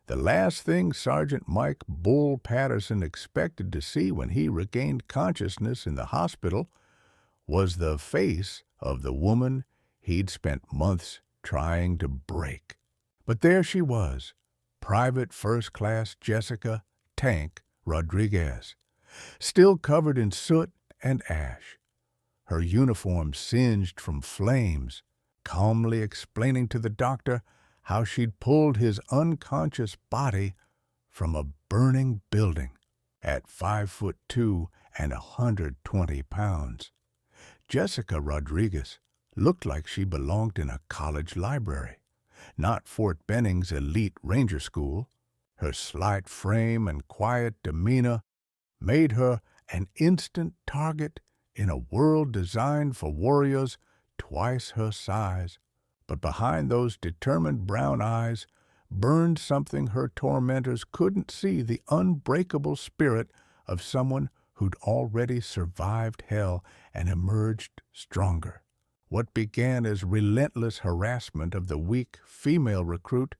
The last thing Sergeant Mike Bull Patterson expected to see when he regained consciousness in the hospital was the face of the woman he'd spent months trying to break. But there she was, Private First Class Jessica "Tank" Rodriguez, still covered in soot and ash, her uniform singed from flames, calmly explaining to the doctor how she'd pulled his unconscious body from a burning building at 5'2" and 120 pounds. Jessica Rodriguez looked like she belonged in a college library, not Fort Benning's elite ranger school. Her slight frame and quiet demeanor made her an instant target in a world designed for warriors twice her size. But behind those determined brown eyes burned something her tormentors couldn't see, the unbreakable spirit of someone who'd already survived hell and emerged stronger. What began as relentless harassment of the weak female recruit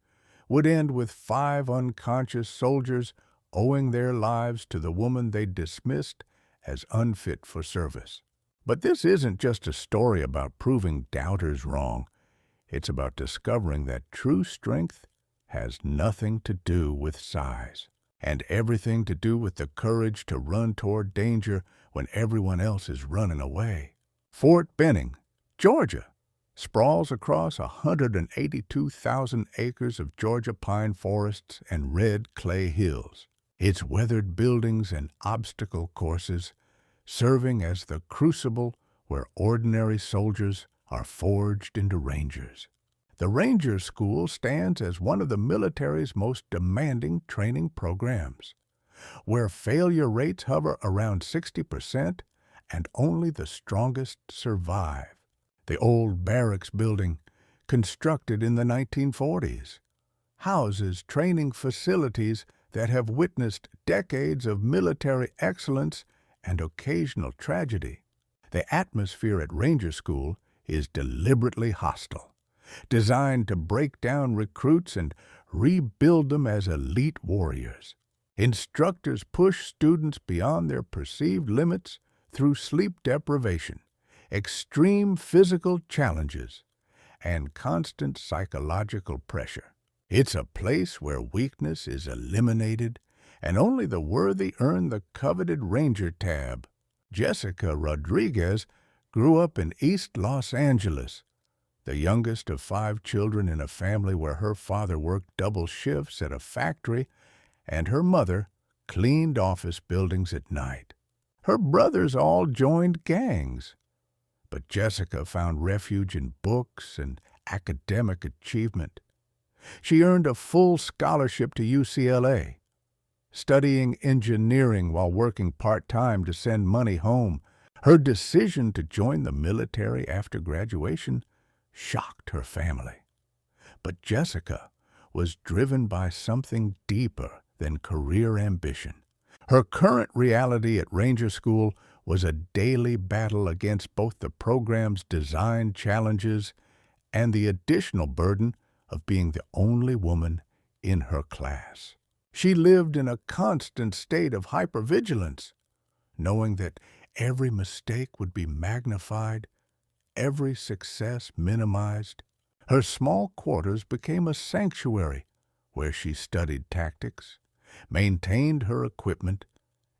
would end with 5 unconscious soldiers owing their lives to the woman they'd dismissed as unfit for service. But this isn't just a story about proving doubters wrong. It's about discovering that true strength has nothing to do with size, and everything to do with the courage to run toward danger when everyone else is running away. Fort Benning, Georgia, sprawls across 182,000 acres of Georgia pine forests and red clay hills, its weathered buildings and obstacle courses serving as the crucible where ordinary soldiers are forged into Rangers. The Ranger School stands as one of the military's most demanding training programs, where failure rates hover around 60% and only the strongest survive. The old barracks building, constructed in the 1940s, houses training facilities that have witnessed decades of military excellence and occasional tragedy. The atmosphere at Ranger School is deliberately hostile, designed to break down recruits and rebuild them as elite warriors. Instructors push students beyond their perceived limits through sleep deprivation, extreme physical challenges, and constant psychological pressure. It's a place where weakness is eliminated and only the worthy earn the coveted Ranger tab. Jessica Rodriguez grew up in East Los Angeles, the youngest of 5 children in a family where her father worked double shifts at a factory and her mother cleaned office buildings at night. Her brothers all joined gangs, but Jessica found refuge in books and academic achievement. She earned a full scholarship to UCLA, studying engineering while working part-time to send money home. Her decision to join the military after graduation shocked her family. But Jessica was driven by something deeper than career ambition. Her current reality at Ranger School was a daily battle against both the program's design challenges and the additional burden of being the only woman in her class. She lived in a constant state of hypervigilance, knowing that every mistake would be magnified, every success minimized. Her small quarters became a sanctuary where she studied tactics, maintained her equipment,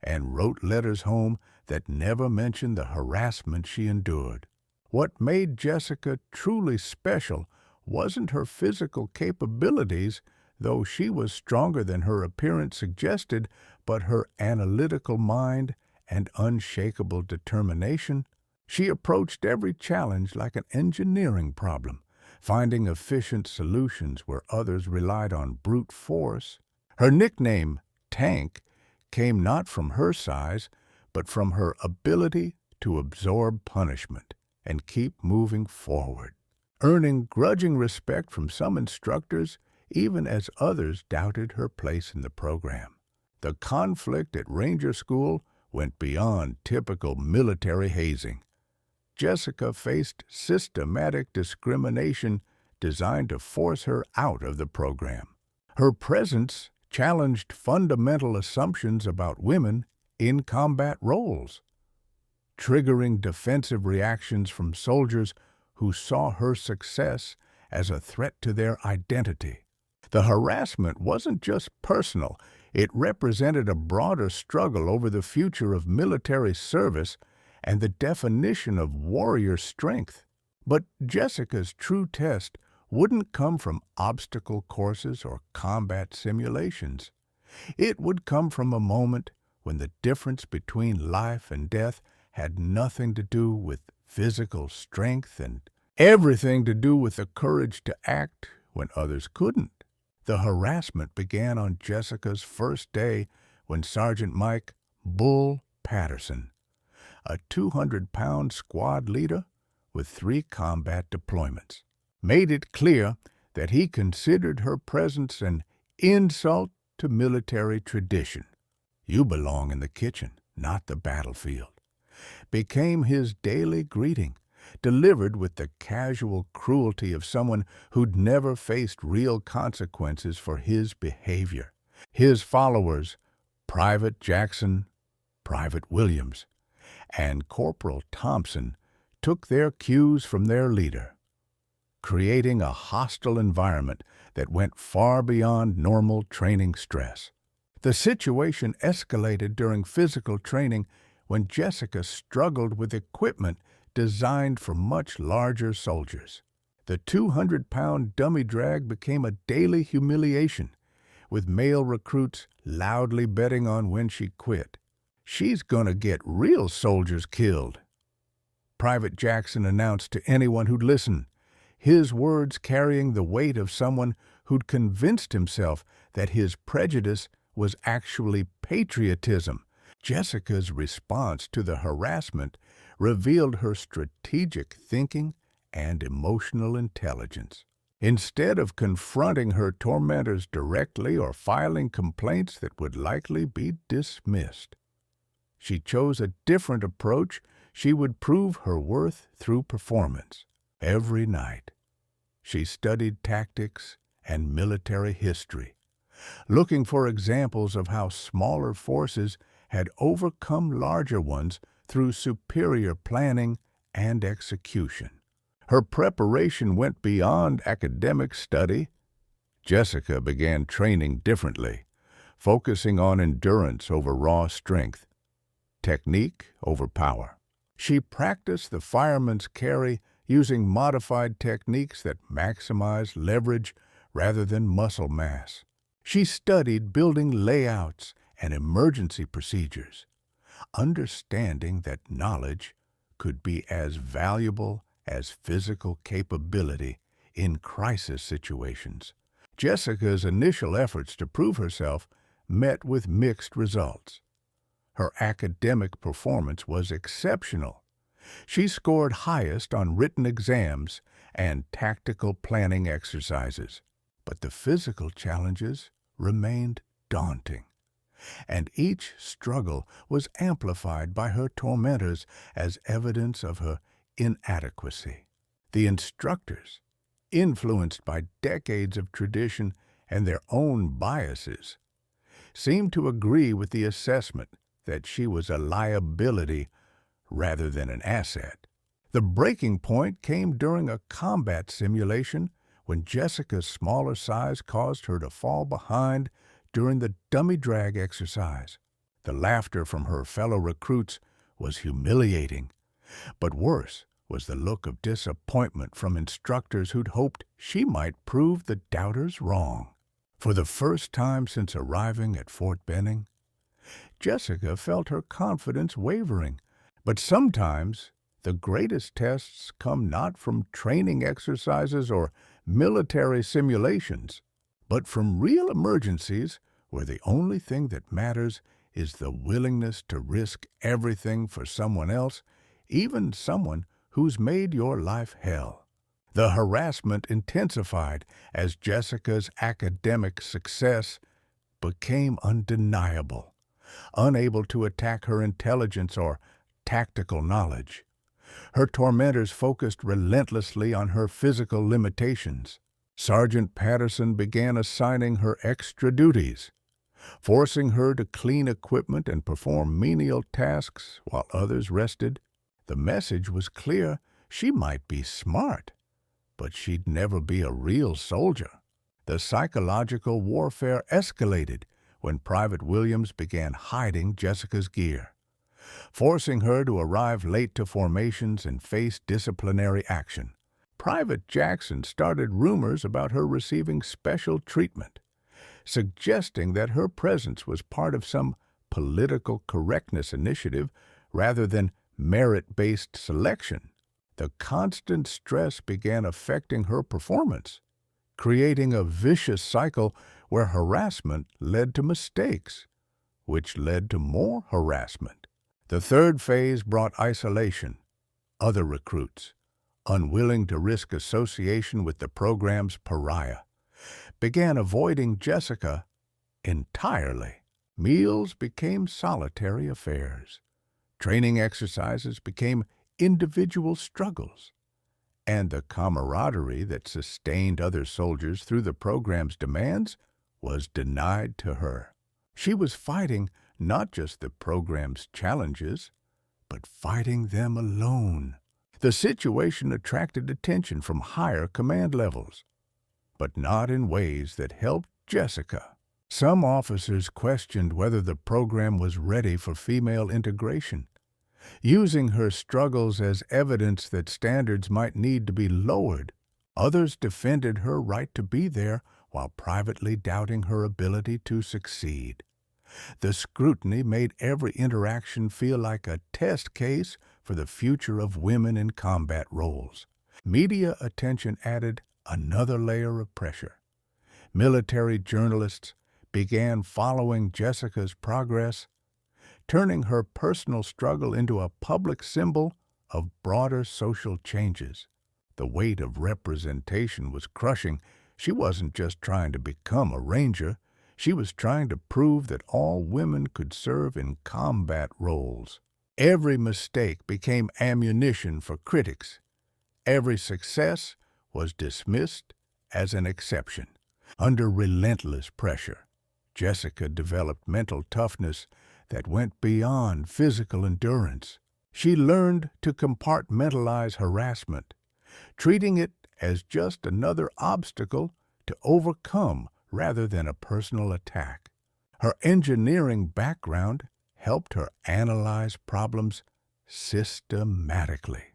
and wrote letters home that never mentioned the harassment she endured. What made Jessica truly special wasn't her physical capabilities, though she was stronger than her appearance suggested, but her analytical mind and unshakable determination. She approached every challenge like an engineering problem, finding efficient solutions where others relied on brute force. Her nickname, Tank, came not from her size, but from her ability to absorb punishment and keep moving forward, earning grudging respect from some instructors even as others doubted her place in the program. The conflict at Ranger School went beyond typical military hazing. Jessica faced systematic discrimination designed to force her out of the program. Her presence challenged fundamental assumptions about women in combat roles, triggering defensive reactions from soldiers who saw her success as a threat to their identity. The harassment wasn't just personal, it represented a broader struggle over the future of military service and the definition of warrior strength. But Jessica's true test wouldn't come from obstacle courses or combat simulations. It would come from a moment when the difference between life and death had nothing to do with physical strength and everything to do with the courage to act when others couldn't. The harassment began on Jessica's first day when Sergeant Mike "Bull" Patterson, a 200-pound squad leader with 3 combat deployments, made it clear that he considered her presence an insult to military tradition. "You belong in the kitchen, not the battlefield," became his daily greeting, delivered with the casual cruelty of someone who'd never faced real consequences for his behavior. His followers, Private Jackson, Private Williams, and Corporal Thompson, took their cues from their leader, creating a hostile environment that went far beyond normal training stress. The situation escalated during physical training when Jessica struggled with equipment designed for much larger soldiers. The 200-pound dummy drag became a daily humiliation, with male recruits loudly betting on when she quit. "She's gonna get real soldiers killed," Private Jackson announced to anyone who'd listen, his words carrying the weight of someone who'd convinced himself that his prejudice was actually patriotism. Jessica's response to the harassment revealed her strategic thinking and emotional intelligence. Instead of confronting her tormentors directly or filing complaints that would likely be dismissed, she chose a different approach. She would prove her worth through performance. Every night, she studied tactics and military history, looking for examples of how smaller forces had overcome larger ones through superior planning and execution. Her preparation went beyond academic study. Jessica began training differently, focusing on endurance over raw strength, technique over power. She practiced the fireman's carry using modified techniques that maximize leverage rather than muscle mass. She studied building layouts and emergency procedures, understanding that knowledge could be as valuable as physical capability in crisis situations. Jessica's initial efforts to prove herself met with mixed results. Her academic performance was exceptional. She scored highest on written exams and tactical planning exercises, but the physical challenges remained daunting, and each struggle was amplified by her tormentors as evidence of her inadequacy. The instructors, influenced by decades of tradition and their own biases, seemed to agree with the assessment that she was a liability rather than an asset. The breaking point came during a combat simulation when Jessica's smaller size caused her to fall behind during the dummy drag exercise. The laughter from her fellow recruits was humiliating, but worse was the look of disappointment from instructors who'd hoped she might prove the doubters wrong. For the first time since arriving at Fort Benning, Jessica felt her confidence wavering. But sometimes the greatest tests come not from training exercises or military simulations, but from real emergencies where the only thing that matters is the willingness to risk everything for someone else, even someone who's made your life hell. The harassment intensified as Jessica's academic success became undeniable. Unable to attack her intelligence or tactical knowledge, her tormentors focused relentlessly on her physical limitations. Sergeant Patterson began assigning her extra duties, forcing her to clean equipment and perform menial tasks while others rested. The message was clear: she might be smart, but she'd never be a real soldier. The psychological warfare escalated when Private Williams began hiding Jessica's gear, forcing her to arrive late to formations and face disciplinary action. Private Jackson started rumors about her receiving special treatment, suggesting that her presence was part of some political correctness initiative rather than merit-based selection. The constant stress began affecting her performance, creating a vicious cycle where harassment led to mistakes, which led to more harassment. The third phase brought isolation. Other recruits, unwilling to risk association with the program's pariah, began avoiding Jessica entirely. Meals became solitary affairs. Training exercises became individual struggles, and the camaraderie that sustained other soldiers through the program's demands was denied to her. She was fighting not just the program's challenges, but fighting them alone. The situation attracted attention from higher command levels, but not in ways that helped Jessica. Some officers questioned whether the program was ready for female integration, using her struggles as evidence that standards might need to be lowered. Others defended her right to be there while privately doubting her ability to succeed. The scrutiny made every interaction feel like a test case for the future of women in combat roles. Media attention added another layer of pressure. Military journalists began following Jessica's progress, turning her personal struggle into a public symbol of broader social changes. The weight of representation was crushing. She wasn't just trying to become a ranger, she was trying to prove that all women could serve in combat roles. Every mistake became ammunition for critics. Every success was dismissed as an exception. Under relentless pressure, Jessica developed mental toughness that went beyond physical endurance. She learned to compartmentalize harassment, treating it as just another obstacle to overcome rather than a personal attack. Her engineering background helped her analyze problems systematically,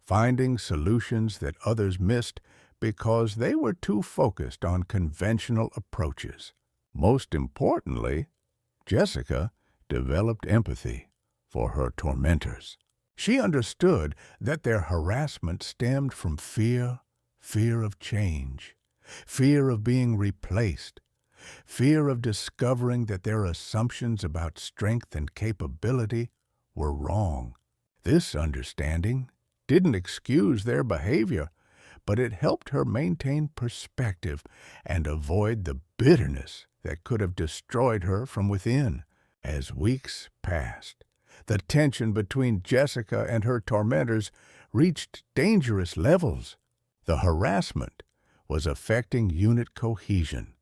finding solutions that others missed because they were too focused on conventional approaches. Most importantly, Jessica developed empathy for her tormentors. She understood that their harassment stemmed from fear of change, fear of being replaced, fear of discovering that their assumptions about strength and capability were wrong. This understanding didn't excuse their behavior, but it helped her maintain perspective and avoid the bitterness that could have destroyed her from within. As weeks passed, the tension between Jessica and her tormentors reached dangerous levels. The harassment was affecting unit cohesion,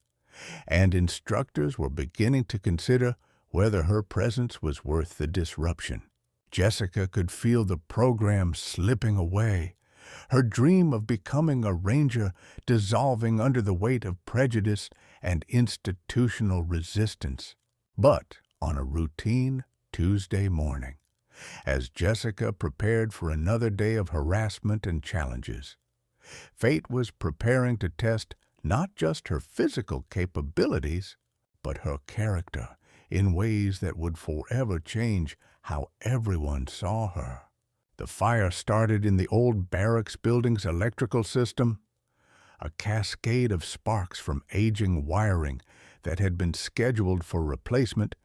and instructors were beginning to consider whether her presence was worth the disruption. Jessica could feel the program slipping away, her dream of becoming a ranger dissolving under the weight of prejudice and institutional resistance. But on a routine Tuesday morning, as Jessica prepared for another day of harassment and challenges, fate was preparing to test not just her physical capabilities, but her character in ways that would forever change how everyone saw her. The fire started in the old barracks building's electrical system, a cascade of sparks from aging wiring that had been scheduled for replacement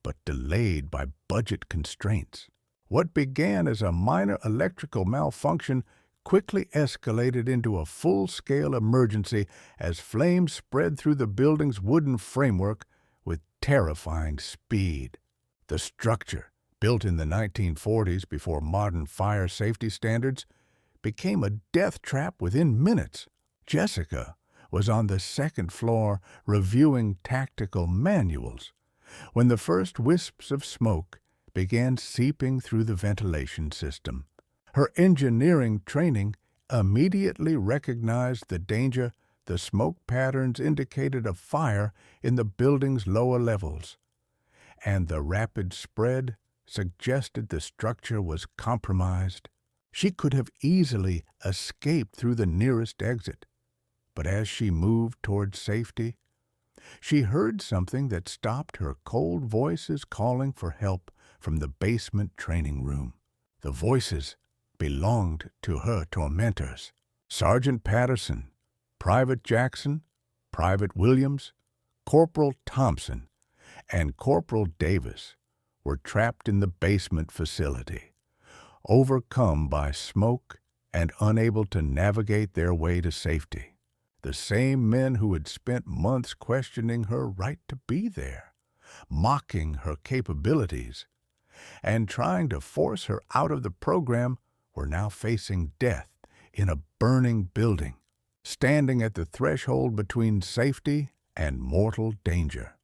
but delayed by budget constraints. What began as a minor electrical malfunction quickly escalated into a full-scale emergency as flames spread through the building's wooden framework with terrifying speed. The structure, built in the 1940s before modern fire safety standards, became a death trap within minutes. Jessica was on the second floor reviewing tactical manuals when the first wisps of smoke began seeping through the ventilation system. Her engineering training immediately recognized the danger. The smoke patterns indicated a fire in the building's lower levels, and the rapid spread suggested the structure was compromised. She could have easily escaped through the nearest exit, but as she moved toward safety, she heard something that stopped her cold voices calling for help from the basement training room. The voices belonged to her tormentors. Sergeant Patterson, Private Jackson, Private Williams, Corporal Thompson, and Corporal Davis were trapped in the basement facility, overcome by smoke and unable to navigate their way to safety. The same men who had spent months questioning her right to be there, mocking her capabilities, and trying to force her out of the program were now facing death in a burning building, standing at the threshold between safety and mortal danger.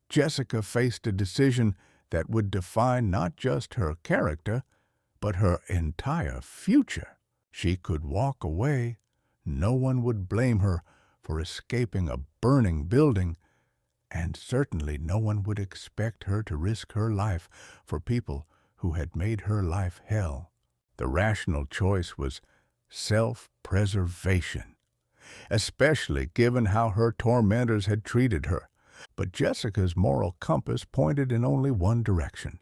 Jessica faced a decision that would define not just her character, but her entire future. She could walk away. No one would blame her for escaping a burning building, and certainly no one would expect her to risk her life for people who had made her life hell. The rational choice was self-preservation, especially given how her tormentors had treated her. But Jessica's moral compass pointed in only one direction.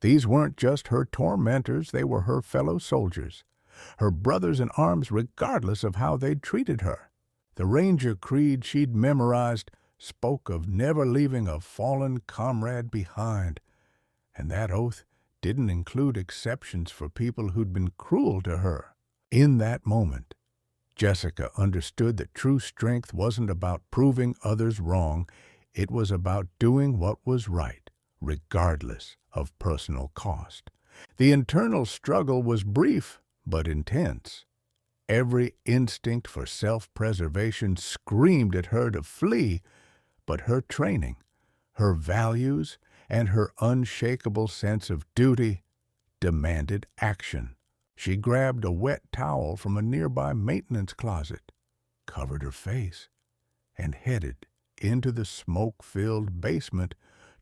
These weren't just her tormentors, they were her fellow soldiers, her brothers in arms regardless of how they'd treated her. The Ranger creed she'd memorized spoke of never leaving a fallen comrade behind, and that oath didn't include exceptions for people who'd been cruel to her. In that moment, Jessica understood that true strength wasn't about proving others wrong. It was about doing what was right, regardless of personal cost. The internal struggle was brief but intense. Every instinct for self-preservation screamed at her to flee, but her training, her values, and her unshakable sense of duty demanded action. She grabbed a wet towel from a nearby maintenance closet, covered her face, and headed into the smoke-filled basement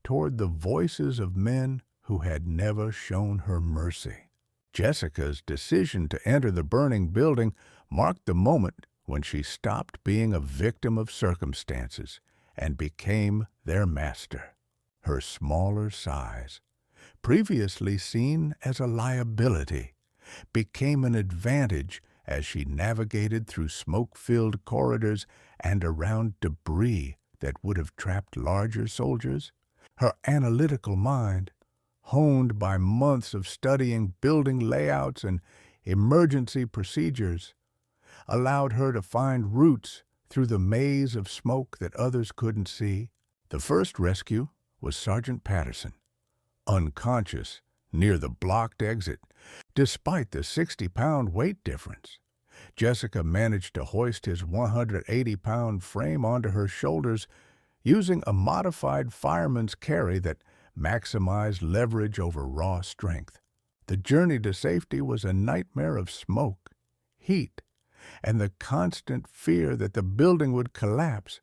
toward the voices of men who had never shown her mercy. Jessica's decision to enter the burning building marked the moment when she stopped being a victim of circumstances and became their master. Her smaller size, previously seen as a liability, became an advantage as she navigated through smoke-filled corridors and around debris that would have trapped larger soldiers. Her analytical mind, honed by months of studying building layouts and emergency procedures, allowed her to find routes through the maze of smoke that others couldn't see. The first rescue was Sergeant Patterson, unconscious near the blocked exit. Despite the 60-pound weight difference, Jessica managed to hoist his 180-pound frame onto her shoulders using a modified fireman's carry that maximized leverage over raw strength. The journey to safety was a nightmare of smoke, heat, and the constant fear that the building would collapse.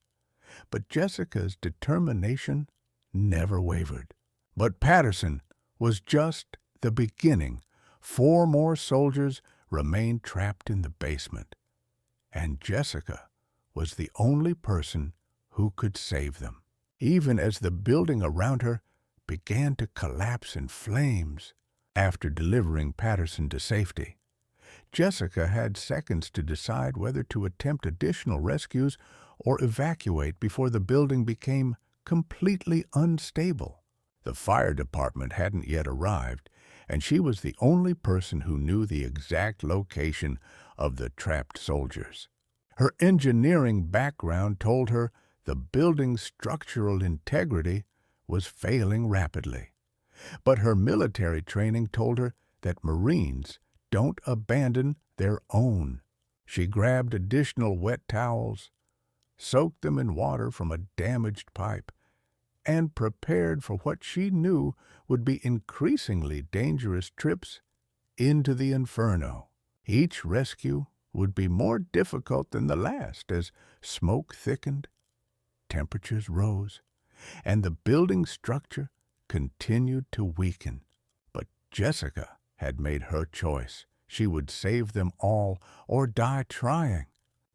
But Jessica's determination never wavered. But Patterson was just the beginning. 4 more soldiers remained trapped in the basement, and Jessica was the only person who could save them. Even as the building around her began to collapse in flames. After delivering Patterson to safety, Jessica had seconds to decide whether to attempt additional rescues or evacuate before the building became completely unstable. The fire department hadn't yet arrived, and she was the only person who knew the exact location of the trapped soldiers. Her engineering background told her the building's structural integrity was failing rapidly, but her military training told her that Marines don't abandon their own. She grabbed additional wet towels, soaked them in water from a damaged pipe, and prepared for what she knew would be increasingly dangerous trips into the inferno. Each rescue would be more difficult than the last as smoke thickened, temperatures rose, and the building structure continued to weaken. But Jessica had made her choice. She would save them all or die trying.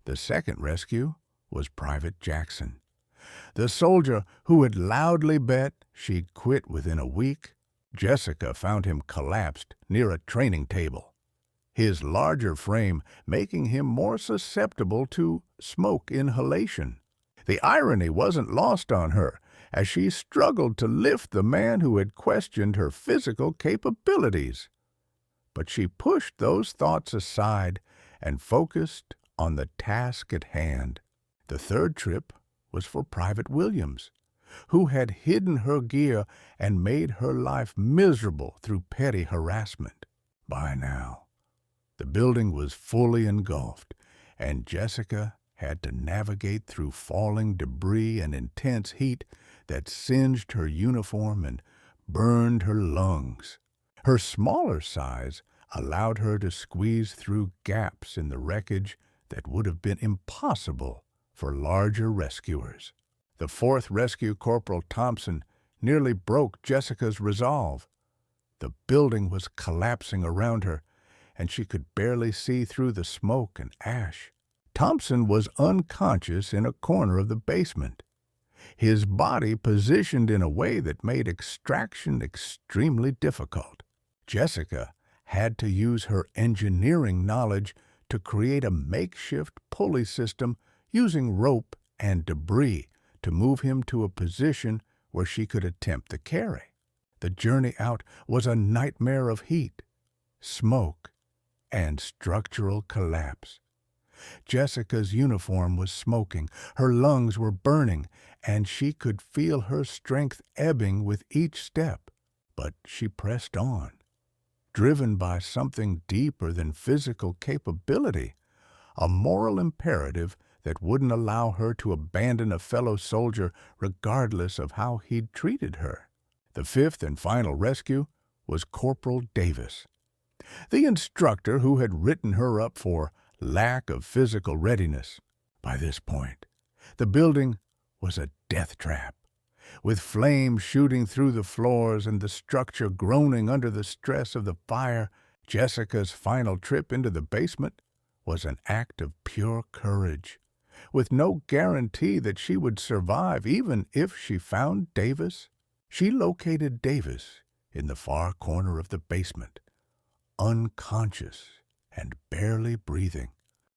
The second rescue was Private Jackson, the soldier who had loudly bet she'd quit within a week. Jessica found him collapsed near a training table, his larger frame making him more susceptible to smoke inhalation. The irony wasn't lost on her as she struggled to lift the man who had questioned her physical capabilities. But she pushed those thoughts aside and focused on the task at hand. The third trip was for Private Williams, who had hidden her gear and made her life miserable through petty harassment. By now, the building was fully engulfed, and Jessica had to navigate through falling debris and intense heat that singed her uniform and burned her lungs. Her smaller size allowed her to squeeze through gaps in the wreckage that would have been impossible for larger rescuers. The fourth rescue, Corporal Thompson, nearly broke Jessica's resolve. The building was collapsing around her, and she could barely see through the smoke and ash. Thompson was unconscious in a corner of the basement, his body positioned in a way that made extraction extremely difficult. Jessica had to use her engineering knowledge to create a makeshift pulley system using rope and debris to move him to a position where she could attempt the carry. The journey out was a nightmare of heat, smoke, and structural collapse. Jessica's uniform was smoking, her lungs were burning, and she could feel her strength ebbing with each step. But she pressed on, driven by something deeper than physical capability, a moral imperative that wouldn't allow her to abandon a fellow soldier regardless of how he'd treated her. The fifth and final rescue was Corporal Davis, the instructor who had written her up for lack of physical readiness. By this point, the building was a death trap, with flames shooting through the floors and the structure groaning under the stress of the fire. Jessica's final trip into the basement was an act of pure courage, with no guarantee that she would survive even if she found Davis. She located Davis in the far corner of the basement, unconscious and barely breathing.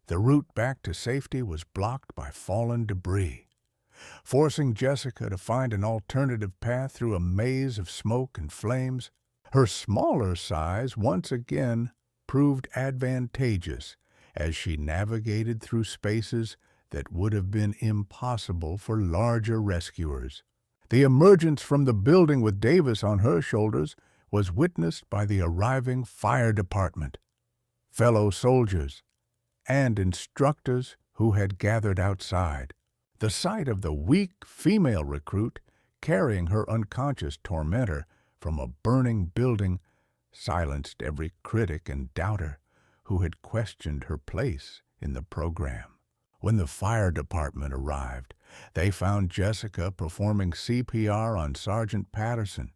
The route back to safety was blocked by fallen debris, forcing Jessica to find an alternative path through a maze of smoke and flames. Her smaller size once again proved advantageous as she navigated through spaces that would have been impossible for larger rescuers. The emergence from the building with Davis on her shoulders was witnessed by the arriving fire department, fellow soldiers, and instructors who had gathered outside. The sight of the weak female recruit carrying her unconscious tormentor from a burning building silenced every critic and doubter who had questioned her place in the program. When the fire department arrived, they found Jessica performing CPR on Sergeant Patterson,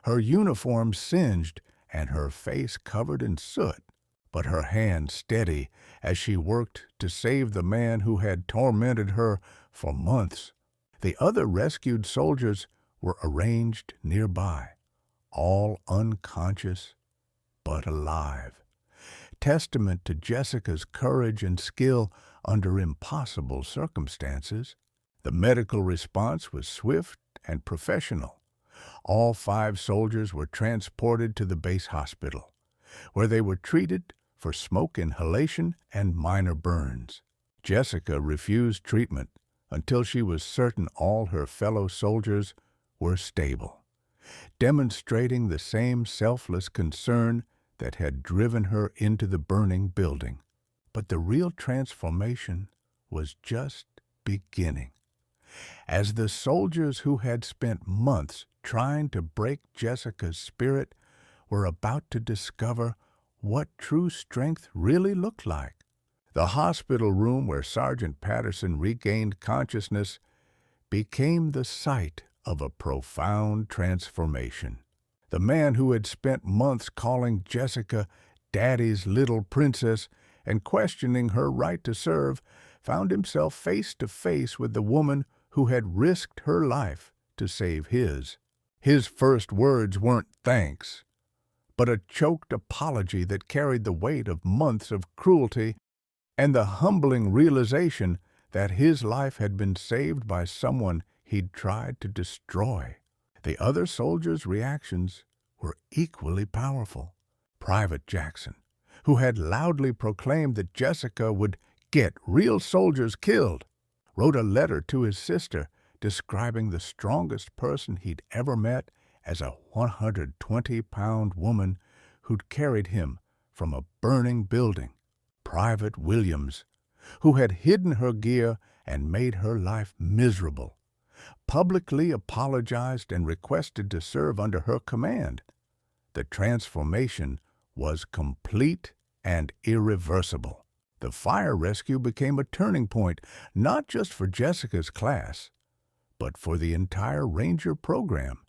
her uniform singed and her face covered in soot, but her hand steady as she worked to save the man who had tormented her for months. The other rescued soldiers were arranged nearby, all unconscious but alive, testament to Jessica's courage and skill under impossible circumstances. The medical response was swift and professional. All 5 soldiers were transported to the base hospital, where they were treated for smoke inhalation and minor burns. Jessica refused treatment until she was certain all her fellow soldiers were stable, demonstrating the same selfless concern that had driven her into the burning building. But the real transformation was just beginning. As the soldiers who had spent months trying to break Jessica's spirit were about to discover what true strength really looked like. The hospital room where Sergeant Patterson regained consciousness became the site of a profound transformation. The man who had spent months calling Jessica Daddy's little princess and questioning her right to serve found himself face to face with the woman who had risked her life to save his. His first words weren't thanks, but a choked apology that carried the weight of months of cruelty and the humbling realization that his life had been saved by someone he'd tried to destroy. The other soldiers' reactions were equally powerful. Private Jackson, who had loudly proclaimed that Jessica would get real soldiers killed, wrote a letter to his sister describing the strongest person he'd ever met as a 120-pound woman who'd carried him from a burning building. Private Williams, who had hidden her gear and made her life miserable, publicly apologized and requested to serve under her command. The transformation was complete and irreversible. The fire rescue became a turning point, not just for Jessica's class, but for the entire Ranger program.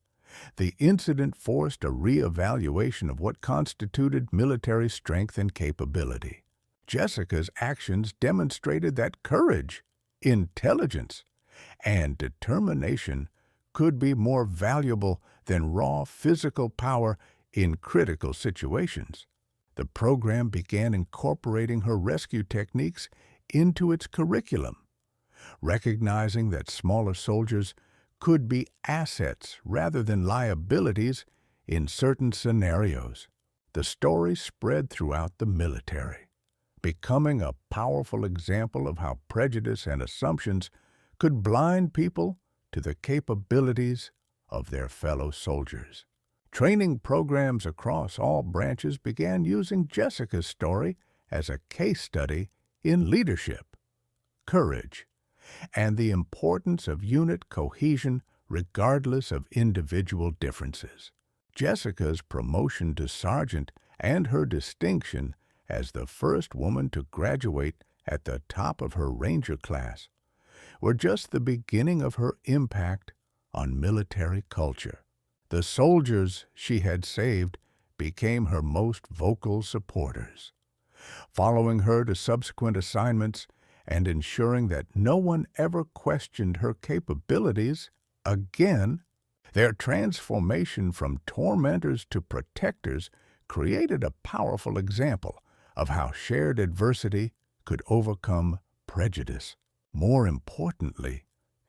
The incident forced a re-evaluation of what constituted military strength and capability. Jessica's actions demonstrated that courage, intelligence, and determination could be more valuable than raw physical power in critical situations. The program began incorporating her rescue techniques into its curriculum, recognizing that smaller soldiers could be assets rather than liabilities in certain scenarios. The story spread throughout the military, becoming a powerful example of how prejudice and assumptions could blind people to the capabilities of their fellow soldiers. Training programs across all branches began using Jessica's story as a case study in leadership, courage, and the importance of unit cohesion regardless of individual differences. Jessica's promotion to sergeant and her distinction as the first woman to graduate at the top of her Ranger class were just the beginning of her impact on military culture. The soldiers she had saved became her most vocal supporters, following her to subsequent assignments and ensuring that no one ever questioned her capabilities again. Their transformation from tormentors to protectors created a powerful example of how shared adversity could overcome prejudice. More importantly,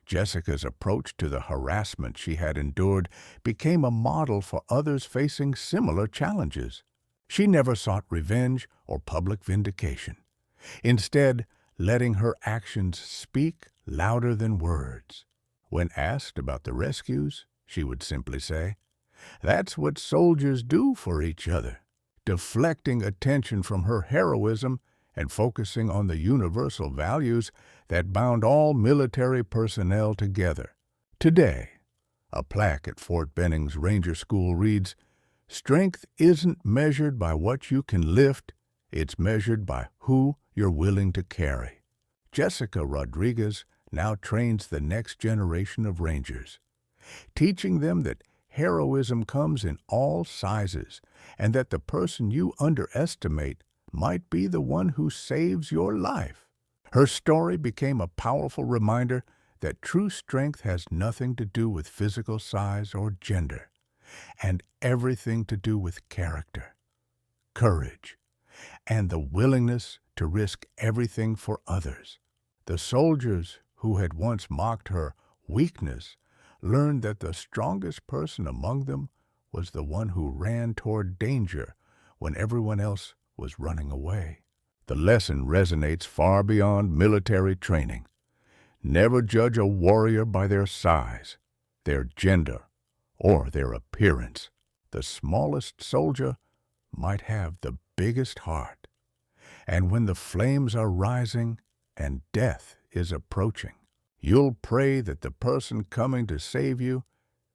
Jessica's approach to the harassment she had endured became a model for others facing similar challenges. She never sought revenge or public vindication, instead letting her actions speak louder than words. When asked about the rescues, she would simply say, "That's what soldiers do for each other," deflecting attention from her heroism and focusing on the universal values that bound all military personnel together. Today, a plaque at Fort Benning's Ranger School reads, "Strength isn't measured by what you can lift, it's measured by who you're willing to carry." Jessica Rodriguez now trains the next generation of Rangers, teaching them that heroism comes in all sizes and that the person you underestimate might be the one who saves your life. Her story became a powerful reminder that true strength has nothing to do with physical size or gender, and everything to do with character, courage, and the willingness to risk everything for others. The soldiers who had once mocked her weakness learned that the strongest person among them was the one who ran toward danger when everyone else was running away. The lesson resonates far beyond military training. Never judge a warrior by their size, their gender, or their appearance. The smallest soldier might have the biggest heart. And when the flames are rising and death is approaching, You'll pray that the person coming to save you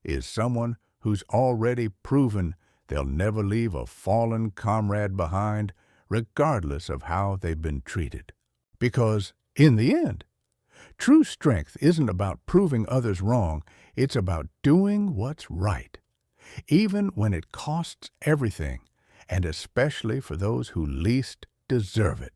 is someone who's already proven they'll never leave a fallen comrade behind, regardless of how they've been treated. Because, in the end, true strength isn't about proving others wrong, it's about doing what's right, even when it costs everything, and especially for those who least deserve it.